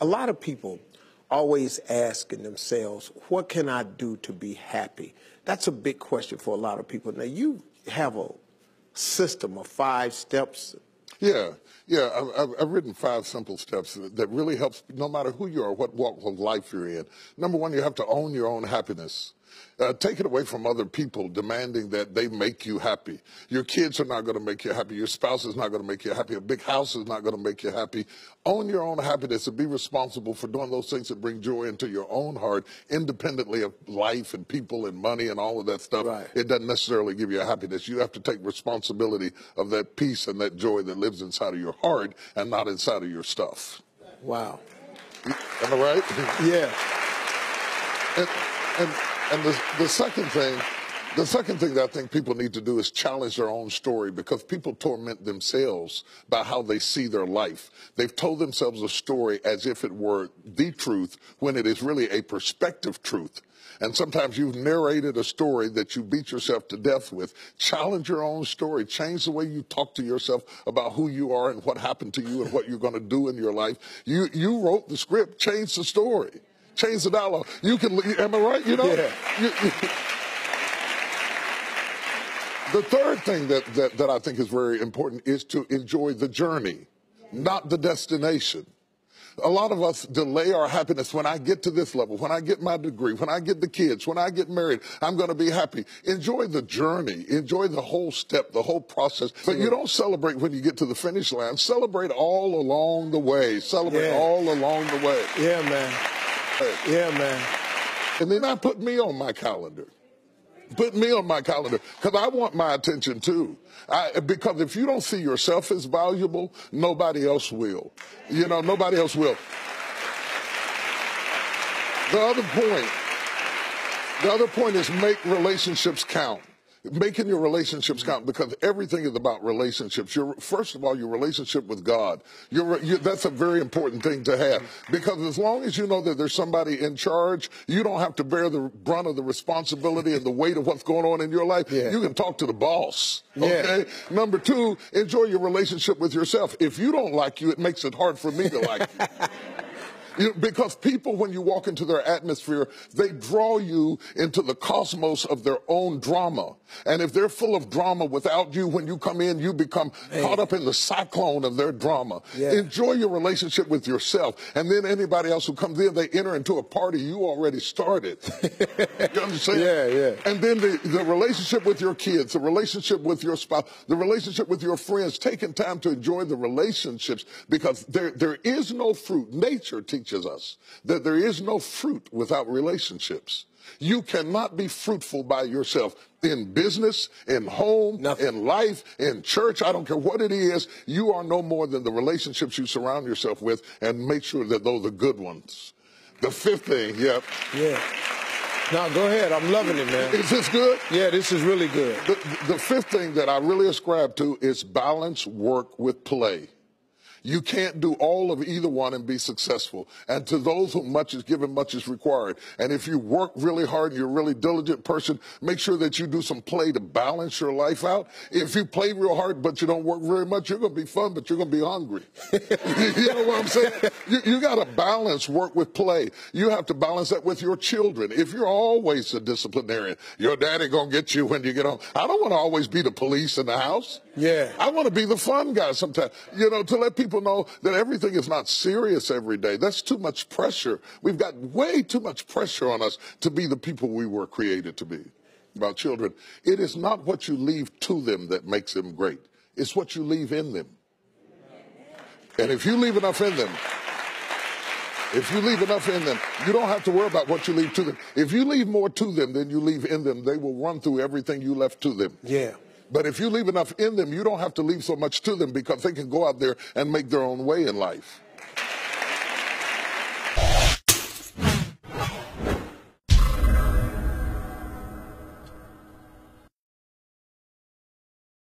A lot of people always asking themselves, what can I do to be happy? That's a big question for a lot of people. Now, you have a system of 5 steps. Yeah. I've written 5 simple steps that really helps no matter who you are, what walk of life you're in. Number 1, you have to own your own happiness. Take it away from other people demanding that they make you happy. Your kids are not going to make you happy. Your spouse is not going to make you happy. A big house is not going to make you happy. Own your own happiness and be responsible for doing those things that bring joy into your own heart, independently of life and people and money and all of that stuff. Right. It doesn't necessarily give you a happiness. You have to take responsibility of that peace and that joy that lives inside of your heart and not inside of your stuff. Wow. Am I right? Yeah. And the second thing that I think people need to do is challenge their own story, because people torment themselves by how they see their life. They've told themselves a story as if it were the truth when it is really a perspective truth. And sometimes you've narrated a story that you beat yourself to death with. Challenge your own story. Change the way you talk to yourself about who you are and what happened to you and what you're going to do in your life. You wrote the script. Change the story. Change the dialogue. You can, am I right? You know? Yeah. The third thing that I think is very important is to enjoy the journey, not the destination. A lot of us delay our happiness. When I get to this level, when I get my degree, when I get the kids, when I get married, I'm going to be happy. Enjoy the journey. Enjoy the whole step, the whole process. But you don't celebrate when you get to the finish line. Celebrate all along the way. Celebrate all along the way. Yeah, man. Yeah, man. And then I put me on my calendar. Put me on my calendar, because I want my attention too. Because if you don't see yourself as valuable, nobody else will. You know, nobody else will. The other point is make relationships count. Making your relationships count, because everything is about relationships. First of all, your relationship with God. That's a very important thing to have, because as long as you know that there's somebody in charge, you don't have to bear the brunt of the responsibility and the weight of what's going on in your life. Yeah. You can talk to the boss. Okay. Yeah. Number 2, enjoy your relationship with yourself. If you don't like you, it makes it hard for me to like you. Because people, when you walk into their atmosphere, they draw you into the cosmos of their own drama. And if they're full of drama without you, when you come in, you become caught up in the cyclone of their drama. Yeah. Enjoy your relationship with yourself. And then anybody else who comes in, they enter into a party you already started. You understand? Yeah. And then the relationship with your kids, the relationship with your spouse, the relationship with your friends, taking time to enjoy the relationships, because there is no fruit. Nature teaches us that there is no fruit without relationships. You cannot be fruitful by yourself. In business, in home, in life, in church, I don't care what it is, you are no more than the relationships you surround yourself with, and make sure that those are good ones. The 5th thing, Yeah. No, go ahead. I'm loving it, man. Is this good? Yeah, this is really good. The 5th thing that I really ascribe to is balance work with play. You can't do all of either one and be successful. And to those whom much is given, much is required. And if you work really hard, you're a really diligent person, make sure that you do some play to balance your life out. If you play real hard but you don't work very much, you're going to be fun, but you're going to be hungry. You know what I'm saying? You got to balance work with play. You have to balance that with your children. If you're always a disciplinarian, your daddy going to get you when you get home. I don't want to always be the police in the house. Yeah. I want to be the fun guy sometimes, you know, to let people know that everything is not serious every day. That's too much pressure. We've got way too much pressure on us to be the people we were created to be. About children, it is not what you leave to them that makes them great. It's what you leave in them. And if you leave enough in them, you don't have to worry about what you leave to them. If you leave more to them than you leave in them, they will run through everything you left to them. Yeah. But if you leave enough in them, you don't have to leave so much to them, because they can go out there and make their own way in life.